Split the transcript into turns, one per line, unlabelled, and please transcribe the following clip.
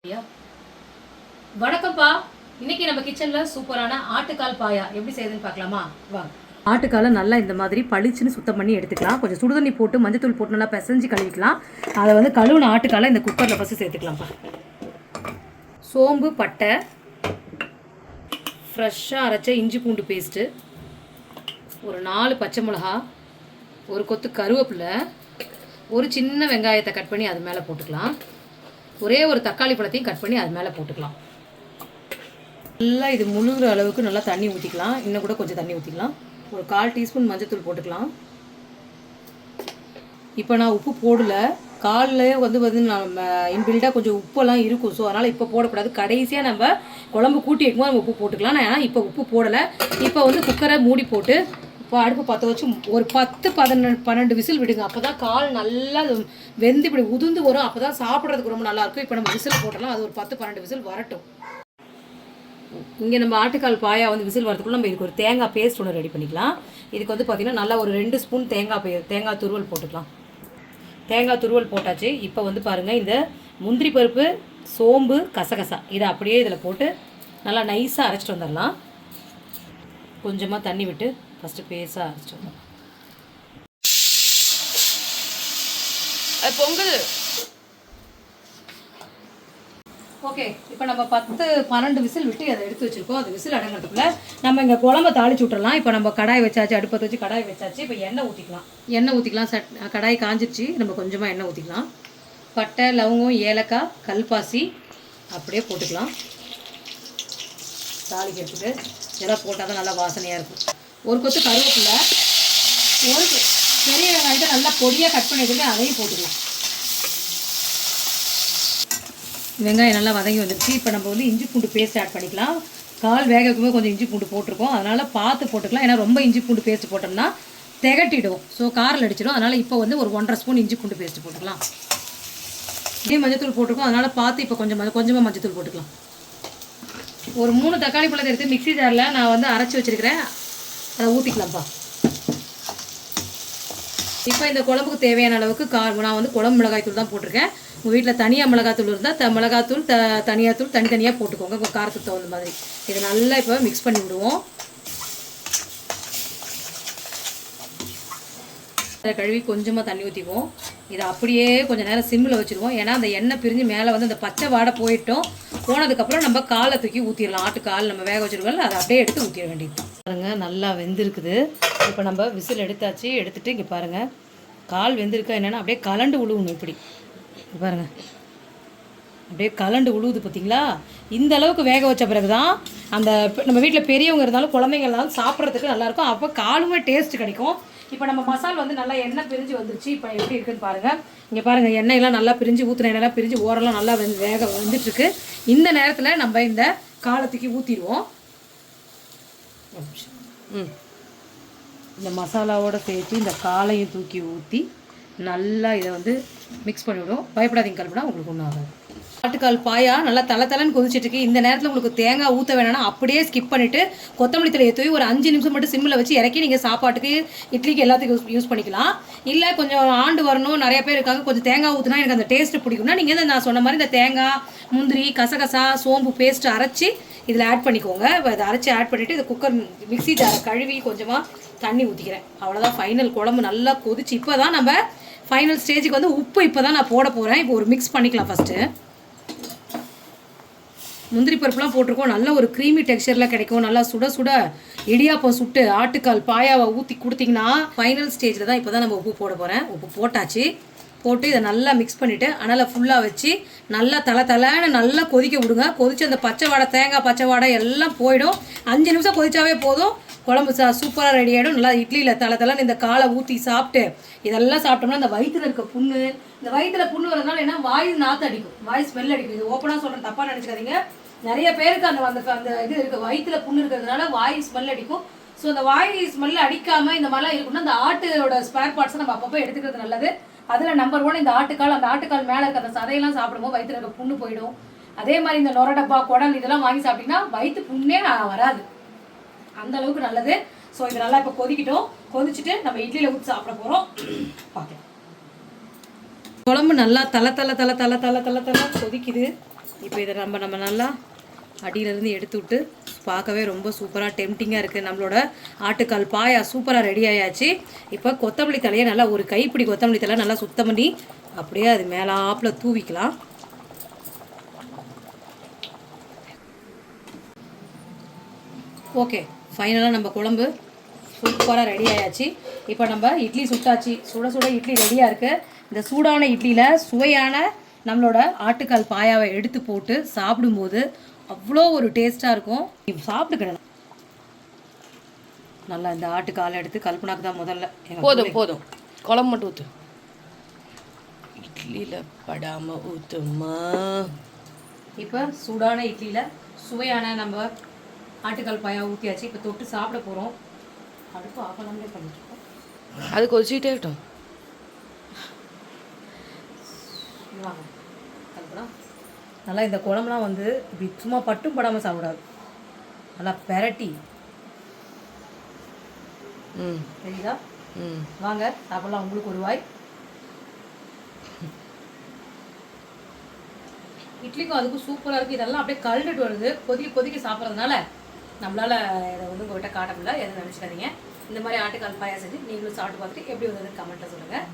ஐயா வணக்கம்ப்பா. இன்னைக்கு நம்ம கிச்சன்ல சூப்பரான ஆட்டுக்கால் பாயா எப்படி செய்யுதுன்னு பார்க்கலாமா? வாங்க. ஆட்டுக்காலை நல்லா இந்த மாதிரி பளிச்சுன்னு சுத்தம் பண்ணி எடுத்துக்கலாம். கொஞ்சம் சுடுதண்ணி போட்டு மஞ்சத்தூள் போட்டு நல்லா பிசைஞ்சு கழுவிக்கலாம். அதை வந்து கழுவுன ஆட்டுக்காலை இந்த குக்கரில் ஃபஸ்ட்டு சேர்த்துக்கலாம்ப்பா. சோம்பு, பட்டை, ஃப்ரெஷ்ஷாக அரைச்ச இஞ்சி பூண்டு பேஸ்ட்டு, ஒரு 4 பச்சை மிளகா, ஒரு கொத்து கருவேப்பிலை, ஒரு சின்ன வெங்காயத்தை கட் பண்ணி அது மேலே போட்டுக்கலாம். ஒரே ஒரு தக்காளி பழத்தையும் கட் பண்ணி அது மேலே போட்டுக்கலாம். நல்லா இது முழுகிற அளவுக்கு நல்லா தண்ணி ஊற்றிக்கலாம். இன்னும் கூட கொஞ்சம் தண்ணி ஊற்றிக்கலாம். ஒரு 1/4 டீஸ்பூன் மஞ்சத்தூள் போட்டுக்கலாம். இப்போ நான் உப்பு போடலை. காலில் வந்து நம்ம இன்பில்டாக கொஞ்சம் உப்பெல்லாம் இருக்கும். ஸோ அதனால் இப்போ போடக்கூடாது. கடைசியாக நம்ம குழம்பு கூட்டி வைக்கும்போது நம்ம உப்பு போட்டுக்கலாம். நான் ஏன்னா இப்போ உப்பு போடலை. இப்போ வந்து குக்கரை மூடி போட்டு இப்போ அடுப்பு பற்ற வச்சு ஒரு 10-12 விசில் விடுங்க. அப்போ தான் கால் நல்லா வெந்து இப்படி உதிர்ந்து வரும். அப்போ தான் சாப்பிட்றதுக்கு ரொம்ப நல்லாயிருக்கும். இப்போ நம்ம விசில் போட்டலாம். அது ஒரு 10-12 விசில் வரட்டும். இங்கே நம்ம ஆட்டுக்கால் பாயா வந்து விசில் வரதுக்குள்ள நம்ம இதுக்கு ஒரு தேங்காய் பேஸ்ட் ஒன்று ரெடி பண்ணிக்கலாம். இதுக்கு வந்து பார்த்திங்கன்னா நல்லா ஒரு 2 ஸ்பூன் தேங்காய் துருவல் போட்டுக்கலாம். தேங்காய் துருவல் போட்டாச்சு. இப்போ வந்து பாருங்கள், இந்த முந்திரி பருப்பு, சோம்பு, கசகசா இதை அப்படியே இதில் போட்டு நல்லா நைஸாக அரைச்சிட்டு வந்துடலாம். கொஞ்சமாக தண்ணி விட்டு ஃபஸ்ட்டு பேஸ்ட்டாக அரைச்சிட்டு வந்துடலாம். அது பொங்கல். ஓகே, இப்போ நம்ம 10-12 விசில் விட்டு அதை எடுத்து வச்சுருக்கோம். அது விசில் அடங்கிறதுக்குள்ள நம்ம இங்கே குழம்பை தாளிச்சு விட்டுறலாம். இப்போ நம்ம கடாய் வச்சாச்சு, அடுப்பத்தை வச்சு கடாய் வச்சாச்சு. இப்போ எண்ணெய் ஊற்றிக்கலாம். கடாய் காஞ்சிடுச்சு. நம்ம கொஞ்சமாக எண்ணெய் ஊற்றிக்கலாம். பட்டை, லவங்கம், ஏலக்காய், கல்பாசி அப்படியே போட்டுக்கலாம். தாளிக்கிறதுக்கு இதெல்லாம் போட்டால் தான் நல்லா வாசனையாக இருக்கும். ஒரு கொத்து கருவேப்பிலை, ஒரு பெரிய வெங்காயத்தை நல்லா பொடியாக கட் பண்ணி வச்சுட்டு அதையும் போட்டுக்கலாம். வெங்காயம் நல்லா வதங்கி வந்துடுச்சு. இப்போ நம்ம வந்து இஞ்சி பூண்டு பேஸ்ட் ஆட் பண்ணிக்கலாம். கால் வேக வைக்கும்போது கொஞ்சம் இஞ்சி பூண்டு போட்டிருக்கோம். அதனால் பார்த்து போட்டுக்கலாம். ஏன்னா ரொம்ப இஞ்சி பூண்டு பேஸ்ட் போட்டோம்னா திகட்டிடும். ஸோ காரில் அடிச்சிடும். அதனால் இப்போ வந்து ஒரு 1.5 ஸ்பூன் இஞ்சி பூண்டு பேஸ்ட் போட்டுக்கலாம். இதே மஞ்சத்தூள் போட்டிருக்கோம். அதனால் பார்த்து இப்போ கொஞ்சமாக மஞ்சத்தூள் போட்டுக்கலாம். ஒரு 3 தக்காளி பழத்தை எடுத்து மிக்ஸி ஜாரில் நான் வந்து அரைச்சி வச்சுருக்கிறேன். அதை ஊற்றிக்கலாம்ப்பா. இப்போ இந்த குழம்புக்கு தேவையான அளவுக்கு நான் வந்து குழம்பு மிளகாய்த்தூள் தான் போட்டிருக்கேன். உங்கள் வீட்டில் தனியாக மிளகாத்தூள் இருந்தால் மிளகாத்தூள் தனியாத்தூள் தனித்தனியாக போட்டுக்கோங்க. உங்கள் காரத்துக்கு தகுந்த மாதிரி. இதை நல்லா இப்போ மிக்ஸ் பண்ணி விடுவோம். அதை கழுவி கொஞ்சமாக தண்ணி ஊற்றிக்குவோம். இதை அப்படியே கொஞ்சம் நேரம் சிம்மில் வச்சுருவோம். ஏன்னா அந்த எண்ணெய் பிரிஞ்சு மேலே வந்து அந்த பச்சை வாடை போனதுக்கப்புறம் நம்ம காலை தூக்கி ஊற்றிடலாம். ஆட்டுக்கால் நம்ம வேக வச்சுருக்கோம்ல, அதை அப்படியே எடுத்து ஊற்றிட வேண்டியது. பாருங்கள், நல்லா வெந்திருக்குது. இப்போ நம்ம விசில் எடுத்தாச்சு. எடுத்துகிட்டு இங்கே பாருங்கள், கால் வெந்திருக்கா என்னென்னா அப்படியே கலண்டு உழுவணும். இப்படி பாருங்கள், அப்படியே கலண்டு உழுவுது பார்த்தீங்களா? இந்த அளவுக்கு வேக வச்ச பிறகு தான் அந்த நம்ம வீட்டில் பெரியவங்க இருந்தாலும் குழந்தைங்க இருந்தாலும் சாப்பிட்றதுக்கு நல்லாயிருக்கும். அப்போ காலுமே டேஸ்ட் கிடைக்கும். இப்போ நம்ம மசால் வந்து நல்லா எண்ணெய் பிரிஞ்சு வந்துருச்சு. இப்போ எப்படி இருக்குன்னு பாருங்கள். இங்கே பாருங்கள், எண்ணெயெல்லாம் நல்லா பிரிஞ்சு, ஊற்றின எண்ணெயெல்லாம் பிரிஞ்சு, ஓரெல்லாம் நல்லா வேக வந்துட்டுருக்கு. இந்த நேரத்தில் நம்ம இந்த காலத்துக்கு ஊற்றிடுவோம். இந்த மசாலாவோடு சேர்த்து இந்த காலையும் தூக்கி ஊற்றி நல்லா இதை வந்து மிக்ஸ் பண்ணிவிடும். பயப்படாதீங்க, கல்பனா, உங்களுக்கு ஒன்றும் ஆகாது. ஆட்டுக்கால் பாயா நல்லா தலை கொதிச்சிட்ருக்கு. இந்த நேரத்தில் உங்களுக்கு தேங்காய் ஊற்ற வேணாம்னா அப்படியே ஸ்கிப் பண்ணிவிட்டு கொத்தமல்லி தழையை தூவி ஒரு 5 நிமிஷம் மட்டும் சிம்மில் வச்சு இறக்கி நீங்கள் சாப்பாட்டுக்கு, இட்லிக்கு எல்லாத்துக்கும் யூஸ் பண்ணிக்கலாம். இல்லை கொஞ்சம் ஆண்டு வரணும், நிறைய பேர் இருக்காங்க, கொஞ்சம் தேங்காய் ஊற்றினா எனக்கு அந்த டேஸ்ட்டு பிடிக்கும்னா நீங்கள் நான் சொன்ன மாதிரி இந்த தேங்காய், முந்திரி, கசகசா, சோம்பு பேஸ்ட்டு அரைச்சி இதில் ஆட் பண்ணிக்கோங்க. இப்போ இதை அரைச்சி ஆட் பண்ணிவிட்டு இந்த குக்கர் மிக்ஸி ஜாரை கழுவி கொஞ்சமாக தண்ணி ஊற்றிக்கிறேன். அவ்வளோதான், ஃபைனல். குழம்பு நல்லா கொதிச்சு இப்போ தான் நம்ம ஃபைனல் ஸ்டேஜுக்கு வந்து உப்பு இப்போ தான் நான் போட போகிறேன். இப்போ ஒரு மிக்ஸ் பண்ணிக்கலாம். ஃபஸ்ட்டு முந்திரி பருப்புலாம் போட்டிருக்கோம். நல்ல ஒரு க்ரீமி டெக்ஸ்சரில் கிடைக்கும். நல்லா சுட இடியாப்பம் சுட்டு ஆட்டுக்கால் பாயாவை ஊற்றி கொடுத்தீங்கன்னா ஃபைனல் ஸ்டேஜில் தான் இப்போ தான் நம்ம உப்பு போட போகிறேன். உப்பு போட்டாச்சு. போட்டு இதை நல்லா மிக்ஸ் பண்ணிவிட்டு அனலை ஃபுல்லாக வச்சு நல்லா தலைன்னு நல்லா கொதிக்க விடுங்க. கொதித்து அந்த பச்சை வாடை, தேங்காய் பச்சை வாடை எல்லாம் போயிடும். 5 நிமிஷம் கொதிச்சாவே போதும். குழம்பு சூப்பராக ரெடி ஆகிடும். நல்லா இட்லியில் தலைன்னு இந்த காலை ஊற்றி சாப்பிட்டு இதெல்லாம் சாப்பிட்டோம்னா இந்த வயிற்றில் இருக்க புண்ணு, இந்த வயிற்றில் புண்ணு வரதுனால என்ன, வாய் நாற்று அடிக்கும், வாய் ஸ்மெல் அடிக்கும். இது ஓப்பனாக சொல்கிறேன், தப்பாக நினச்சிக்காதீங்க. நிறைய பேருக்கு அந்த இது இருக்குது, வயிற்றில் புண்ணு இருக்கிறதுனால வாய் ஸ்மெல் அடிக்கும். ஸோ அந்த வாய் ஸ்மெல் அடிக்காமல் இந்த மாதிரிலாம் இருக்குன்னா அந்த ஆட்டோட ஸ்பேர் பார்ட்ஸை நம்ம அப்பப்போ எடுத்துக்கிறது நல்லது. அதில் நம்பர் 1 இந்த ஆட்டுக்கால். அந்த ஆட்டுக்கால் மேலே இருக்க அந்த சதையெல்லாம் சாப்பிடும்போது வயிற்றில் இருக்க புண்ணு போயிடும். அதே மாதிரி இந்த நொரடப்பா, குடல் இதெல்லாம் வாங்கி சாப்பிட்டிங்கன்னா வயிற்று புண்ணே வராது. அந்த அளவுக்கு நல்லது. ஸோ இது நல்லா இப்போ கொதிக்கிட்டோம். கொதிச்சுட்டு நம்ம இட்லியில் ஊற்றி சாப்பிட போகிறோம். பார்க்கலாம். குழம்பு நல்லா தலை கொதிக்குது. இப்போ இதை நம்ம நல்லா அடியிலேருந்து எடுத்து விட்டு பார்க்கவே ரொம்ப சூப்பராக டெம்டிங்காக இருக்குது. நம்மளோட ஆட்டுக்கால் பாயா சூப்பராக ரெடி ஆயாச்சு. இப்போ கொத்தமல்லி தலையை நல்லா ஒரு கைப்பிடி கொத்தமல்லி தலை நல்லா சுத்தம் பண்ணி அப்படியே அது மேலாப்பில் தூவிக்கலாம். ஓகே, ஃபைனலாக நம்ம குழம்பு சூப்பராக ரெடி ஆயாச்சு. இப்போ நம்ம இட்லி சுட்டாச்சு. சுட சுட இட்லி ரெடியாக இருக்குது. இந்த சூடான இட்லியில் சுவையான நம்மளோட ஆட்டுக்கால் பாயாவை எடுத்து போட்டு சாப்பிடும்போது அவ்வளோ ஒரு டேஸ்ட்டாக இருக்கும். சாப்பிட்டுக்கணும் நல்லா. இந்த ஆட்டுக்காலை எடுத்து கல்பனாக்கு தான் முதல்ல.
போதும் குழம்பு மட்டும் ஊற்று, இட்லியில் படாமல் ஊற்றுமா.
இப்போ சூடான இட்லியில் சுவையான நம்ம ஆட்டுக்கால் பாயா ஊற்றியாச்சு. இப்போ தொட்டு சாப்பிட போகிறோம். அடுப்பு ஆகலாமே பண்ணிட்டுருக்கோம்.
அது கொதிச்சுட்டே இருக்கட்டும்.
வாங்க கல்பனா, நல்லா இந்த குழம்புலாம் வந்து இப்படி சும்மா பட்டும் படாமல் சாப்பிடாது, நல்லா பெரட்டி. சரிதா? வாங்க சாப்பிடலாம். உங்களுக்கு ஒரு வாய். இட்லிக்கும் அதுக்கும் சூப்பராக இருக்குது. இதெல்லாம் அப்படியே கலந்துட்டு வருது. கொதிக்க சாப்பிட்றதுனால நம்மளால் இதை வந்து உங்கள்கிட்ட காட்ட முடியல. எதுவும் நினச்சிக்காதீங்க. இந்த மாதிரி ஆட்டுக்கால் பாயா செஞ்சு நீங்களும் சாப்பிட்டு பார்த்துட்டு எப்படி வந்தது கமெண்ட்டில் சொல்லுங்கள்.